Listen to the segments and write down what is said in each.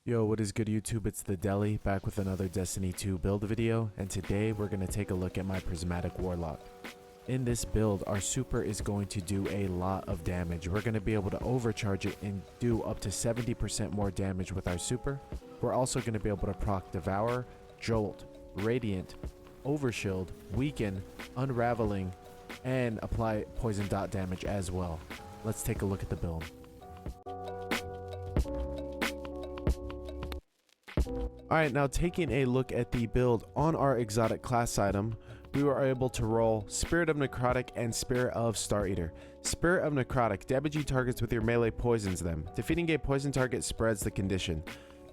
Yo, what is good YouTube? It's the Deli, back with another Destiny 2 build video, and today we're going to take a look at my Prismatic Warlock. In this build, our super is going to do a lot of damage. We're going to be able to overcharge it and do up to 70% more damage with our super. We're also going to be able to proc Devour, Jolt, Radiant, Overshield, Weaken, Unraveling, and apply poison dot damage as well. Let's take a look at the build. Alright, now taking a look at the build on our exotic class item, we were able to roll Spirit of Necrotic and Spirit of Star Eater. Spirit of Necrotic, damaging targets with your melee poisons them. Defeating a poison target spreads the condition.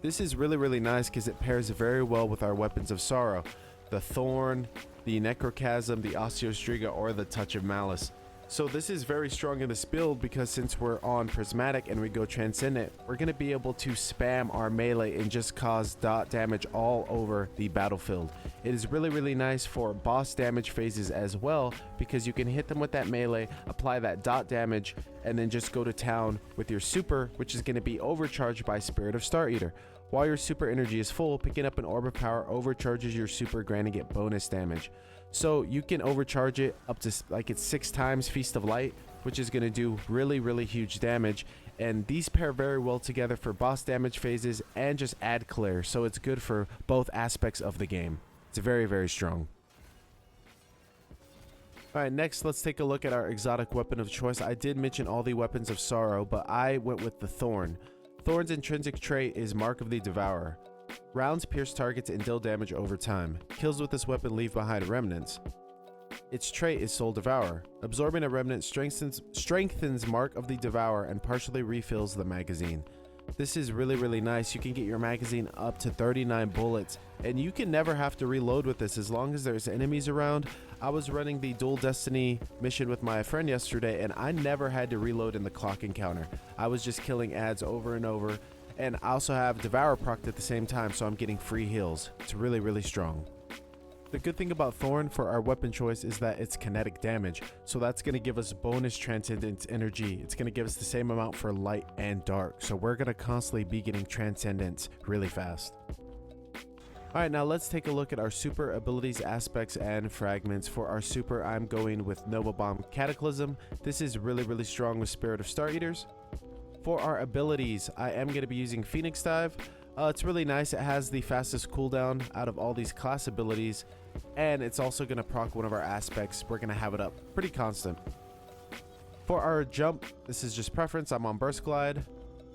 This is really nice because it pairs very well with our weapons of sorrow. The Thorn, the Necrochasm, the Osteostriga, or the Touch of Malice. So this is very strong in this build because since we're on Prismatic and we go Transcendent, we're going to be able to spam our melee and just cause dot damage all over the battlefield. It is really nice for boss damage phases as well because you can hit them with that melee, apply that dot damage, and then just go to town with your super, which is going to be overcharged by Spirit of Star Eater. While your super energy is full, picking up an Orb of Power overcharges your super, granting it bonus damage. So you can overcharge it up to like it's 6 times Feast of Light, which is going to do really huge damage. And these pair very well together for boss damage phases and just add clear. So it's good for both aspects of the game. It's very strong. Alright, next let's take a look at our exotic weapon of choice. I did mention all the weapons of sorrow, but I went with the Thorn. Thorn's intrinsic trait is Mark of the Devourer. Rounds pierce targets and deal damage over time. Kills with this weapon leave behind remnants. Its trait is Soul Devourer. Absorbing a remnant strengthens Mark of the Devourer and partially refills the magazine. This is really nice. You can get your magazine up to 39 bullets, and you can never have to reload with this as long as there's enemies around. I was running the Dual Destiny mission with my friend yesterday, and I never had to reload in the clock encounter. I was just killing ads over and over. And I also have Devour procced at the same time, so I'm getting free heals. It's really strong. The good thing about Thorn for our weapon choice is that it's kinetic damage, so that's going to give us bonus Transcendence energy. It's going to give us the same amount for light and dark, so we're going to constantly be getting Transcendence really fast. Alright, now let's take a look at our super abilities, aspects, and fragments. For our super, I'm going with Nova Bomb Cataclysm. This is really strong with Spirit of Star Eaters. For our abilities, I am going to be using Phoenix Dive. It's really nice. It has the fastest cooldown out of all these class abilities, and it's also going to proc one of our aspects. We're going to have it up pretty constant. For our jump, this is just preference. I'm on Burst Glide.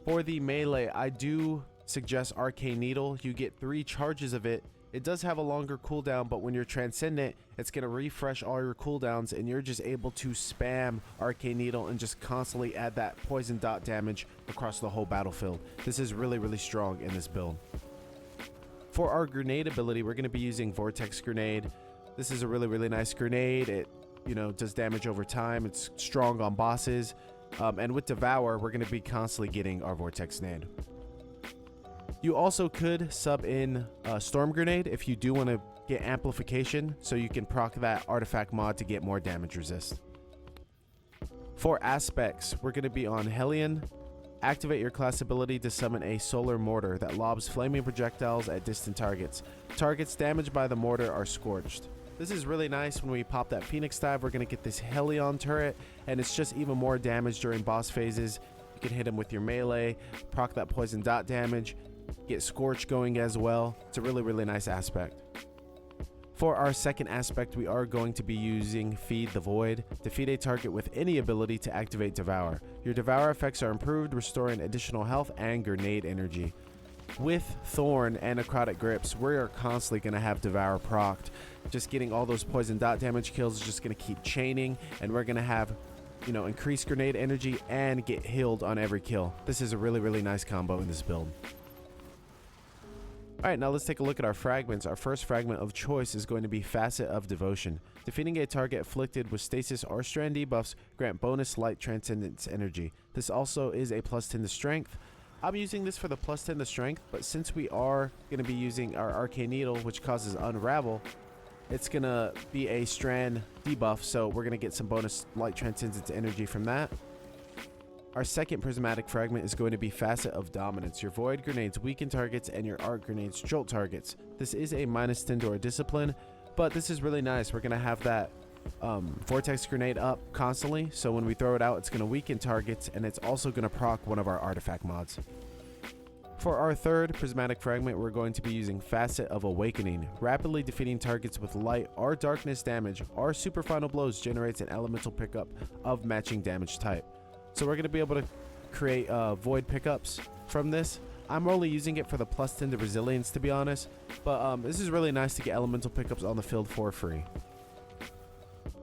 For the melee, I do suggest Arcane Needle. You get 3 charges of it. It does have a longer cooldown, but when you're Transcendent, it's going to refresh all your cooldowns, and you're just able to spam Arcane Needle and just constantly add that poison dot damage across the whole battlefield. This is really strong in this build. For our grenade ability, we're going to be using Vortex Grenade. This is a really nice grenade. It, does damage over time. It's strong on bosses. And with Devour, we're going to be constantly getting our Vortex Grenade. You also could sub in Storm Grenade if you do want to get amplification, so you can proc that artifact mod to get more damage resist. For aspects, we're going to be on Hellion. Activate your class ability to summon a Solar Mortar that lobs flaming projectiles at distant targets. Targets damaged by the mortar are scorched. This is really nice. When we pop that Phoenix Dive, we're going to get this Helion turret, and it's just even more damage during boss phases. You can hit him with your melee, proc that poison dot damage, get Scorch going as well. It's a really nice aspect. For our second aspect, we are going to be using Feed the Void. Defeat a target with any ability to activate Devour. Your Devour effects are improved, restoring additional health and grenade energy. With Thorn and Necrotic Grips, we are constantly going to have Devour procced. Just getting all those poison dot damage kills is just going to keep chaining, and we're going to have increased grenade energy and get healed on every kill. This is a really nice combo in this build. Alright, now let's take a look at our fragments. Our first fragment of choice is going to be Facet of Devotion. Defeating a target afflicted with stasis or strand debuffs grant bonus light transcendence energy. This also is a +10 to strength. I'm using this for the +10 to strength, but since we are going to be using our Arcane Needle, which causes Unravel, it's going to be a strand debuff, so we're going to get some bonus light transcendence energy from that. Our second prismatic fragment is going to be Facet of Dominance. Your void grenades weaken targets and your arc grenades jolt targets. This is a -10 to our discipline, but this is really nice. We're going to have that vortex grenade up constantly, so when we throw it out, it's going to weaken targets, and it's also going to proc one of our artifact mods. For our third prismatic fragment, we're going to be using Facet of Awakening. Rapidly defeating targets with light or darkness damage or super final blows generates an elemental pickup of matching damage type. So we're going to be able to create void pickups from this. I'm only using it for the +10 to resilience, to be honest, but this is really nice to get elemental pickups on the field for free.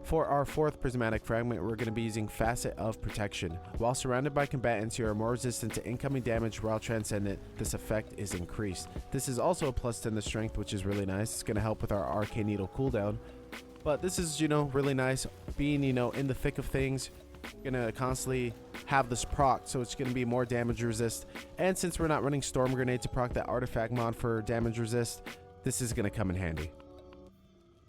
For our fourth prismatic fragment, we're going to be using Facet of Protection. While surrounded by combatants, you are more resistant to incoming damage. While transcendent, this effect is increased. This is also a +10 to strength, which is really nice. It's going to help with our Arcane Needle cooldown. But this is, really nice. Being, in the thick of things, you're going to constantly have this proc, so it's going to be more damage resist. And since we're not running Storm Grenade to proc that artifact mod for damage resist, this is going to come in handy.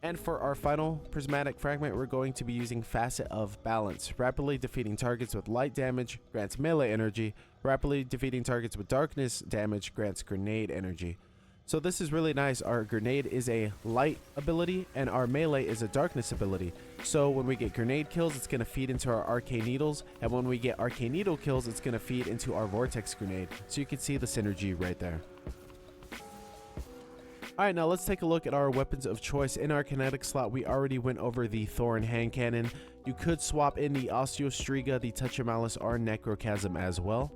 And for our final prismatic fragment, we're going to be using Facet of Balance. Rapidly defeating targets with light damage grants melee energy. Rapidly defeating targets with darkness damage grants grenade energy. So this is really nice. Our grenade is a light ability and our melee is a darkness ability. So when we get grenade kills, it's going to feed into our arcane needles. And when we get arcane needle kills, it's going to feed into our vortex grenade. So you can see the synergy right there. Alright, now let's take a look at our weapons of choice. In our kinetic slot, we already went over the Thorn hand cannon. You could swap in the Osteostriga, the Touch of Malice, or Necrochasm as well.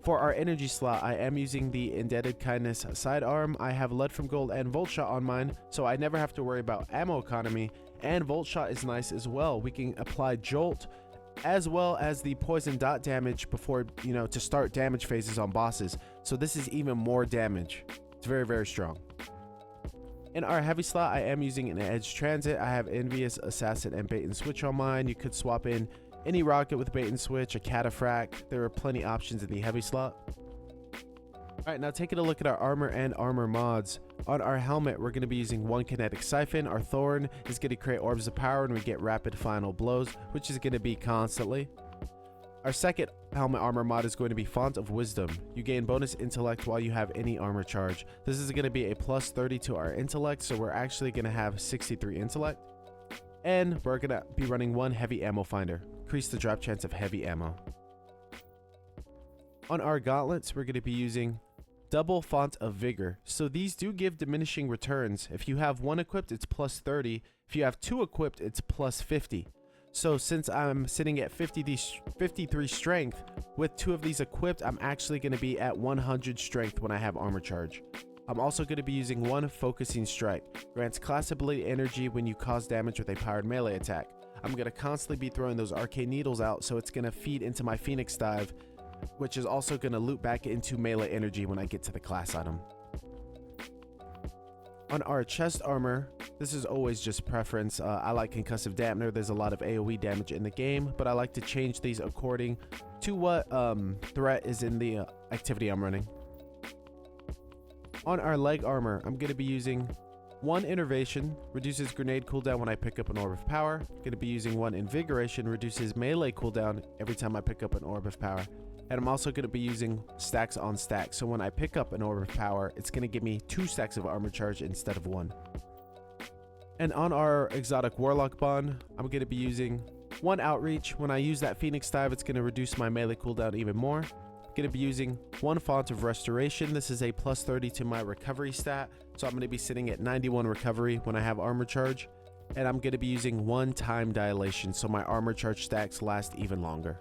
For our energy slot, I am using the Indebted Kindness sidearm. I have Lead from Gold and Volt Shot on mine, so I never have to worry about ammo economy. And Volt Shot is nice as well. We can apply Jolt as well as the poison dot damage before, to start damage phases on bosses. So this is even more damage. It's very, very strong. In our heavy slot, I am using an Edge Transit. I have Envious, Assassin, and Bait and Switch on mine. You could swap in any rocket with Bait and Switch, a Cataphract. There are plenty options in the heavy slot. Alright, now taking a look at our armor and armor mods. On our helmet, we're going to be using one Kinetic Siphon. Our Thorn is going to create Orbs of Power and we get Rapid Final Blows, which is going to be constantly. Our second helmet armor mod is going to be Font of Wisdom. You gain bonus intellect while you have any armor charge. This is going to be a +30 to our intellect, so we're actually going to have 63 intellect. And we're going to be running one heavy ammo finder. Increase the drop chance of heavy ammo. On our gauntlets, we're going to be using double Font of Vigor. So these do give diminishing returns. If you have one equipped, it's +30. If you have two equipped, it's +50. So since I'm sitting at 53 strength, with two of these equipped, I'm actually going to be at 100 strength when I have armor charge. I'm also going to be using one Focusing Strike. Grants class ability energy when you cause damage with a powered melee attack. I'm going to constantly be throwing those arcane needles out, so it's going to feed into my Phoenix Dive, which is also going to loop back into melee energy when I get to the class item. On our chest armor, this is always just preference. I like Concussive Dampener. There's a lot of AoE damage in the game, but I like to change these according to what threat is in the activity I'm running. On our leg armor, I'm going to be using one Innervation, reduces grenade cooldown when I pick up an Orb of Power. I'm going to be using one Invigoration, reduces melee cooldown every time I pick up an Orb of Power. And I'm also going to be using stacks on stacks. So when I pick up an Orb of Power, it's going to give me 2 stacks of armor charge instead of 1. And on our exotic Warlock bond, I'm going to be using one Outreach. When I use that Phoenix Dive, it's going to reduce my melee cooldown even more. I'm going to be using one Font of Restoration. This is a +30 to my recovery stat. So I'm going to be sitting at 91 recovery when I have armor charge. And I'm going to be using one Time Dilation, so my armor charge stacks last even longer.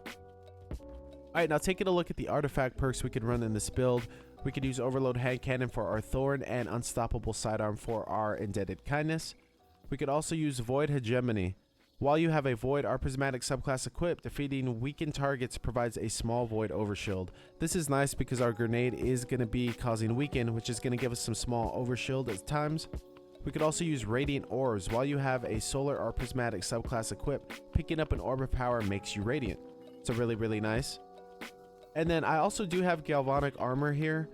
Alright, now taking a look at the artifact perks we could run in this build. We could use Overload Hand Cannon for our Thorn and Unstoppable Sidearm for our Indebted Kindness. We could also use Void Hegemony. While you have a Void or Prismatic subclass equipped, defeating weakened targets provides a small Void Overshield. This is nice because our grenade is going to be causing weaken, which is going to give us some small overshield at times. We could also use Radiant Orbs. While you have a Solar or Prismatic subclass equipped, picking up an Orb of Power makes you Radiant. So really, really nice. And then I also do have Galvanic Armor here.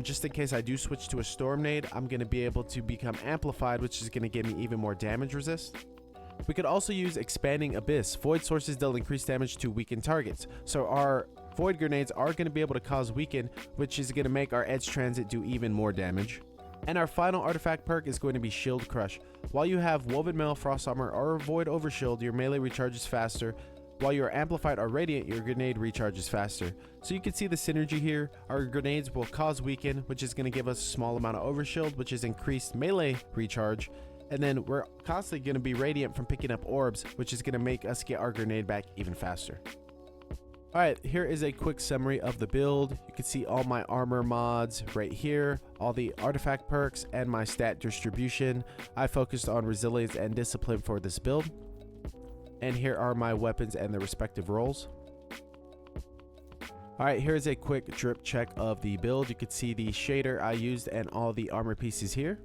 Just in case I do switch to a Storm Nade, I'm going to be able to become Amplified, which is going to give me even more damage resist. We could also use Expanding Abyss. Void sources deal increased damage to weakened targets. So our void grenades are going to be able to cause weaken, which is going to make our edge transit do even more damage. And our final artifact perk is going to be Shield Crush. While you have Woven Mail, Frost Armor, or Void Overshield, your melee recharges faster. While you are Amplified or Radiant, your grenade recharges faster. So you can see the synergy here. Our grenades will cause weaken, which is going to give us a small amount of Overshield, which is increased melee recharge. And then we're constantly going to be Radiant from picking up orbs, which is going to make us get our grenade back even faster. Alright, here is a quick summary of the build. You can see all my armor mods right here, all the artifact perks, and my stat distribution. I focused on resilience and discipline for this build. And here are my weapons and their respective roles. Alright, here's a quick drip check of the build. You can see the shader I used and all the armor pieces here.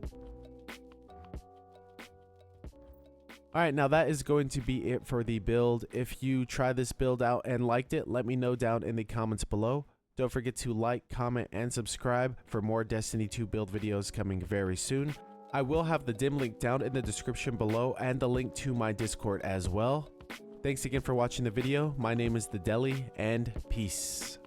Alright, now that is going to be it for the build. If you try this build out and liked it, let me know down in the comments below. Don't forget to like, comment, and subscribe for more Destiny 2 build videos coming very soon. I will have the dim link down in the description below and the link to my Discord as well. Thanks again for watching the video. My name is The Deli, and peace.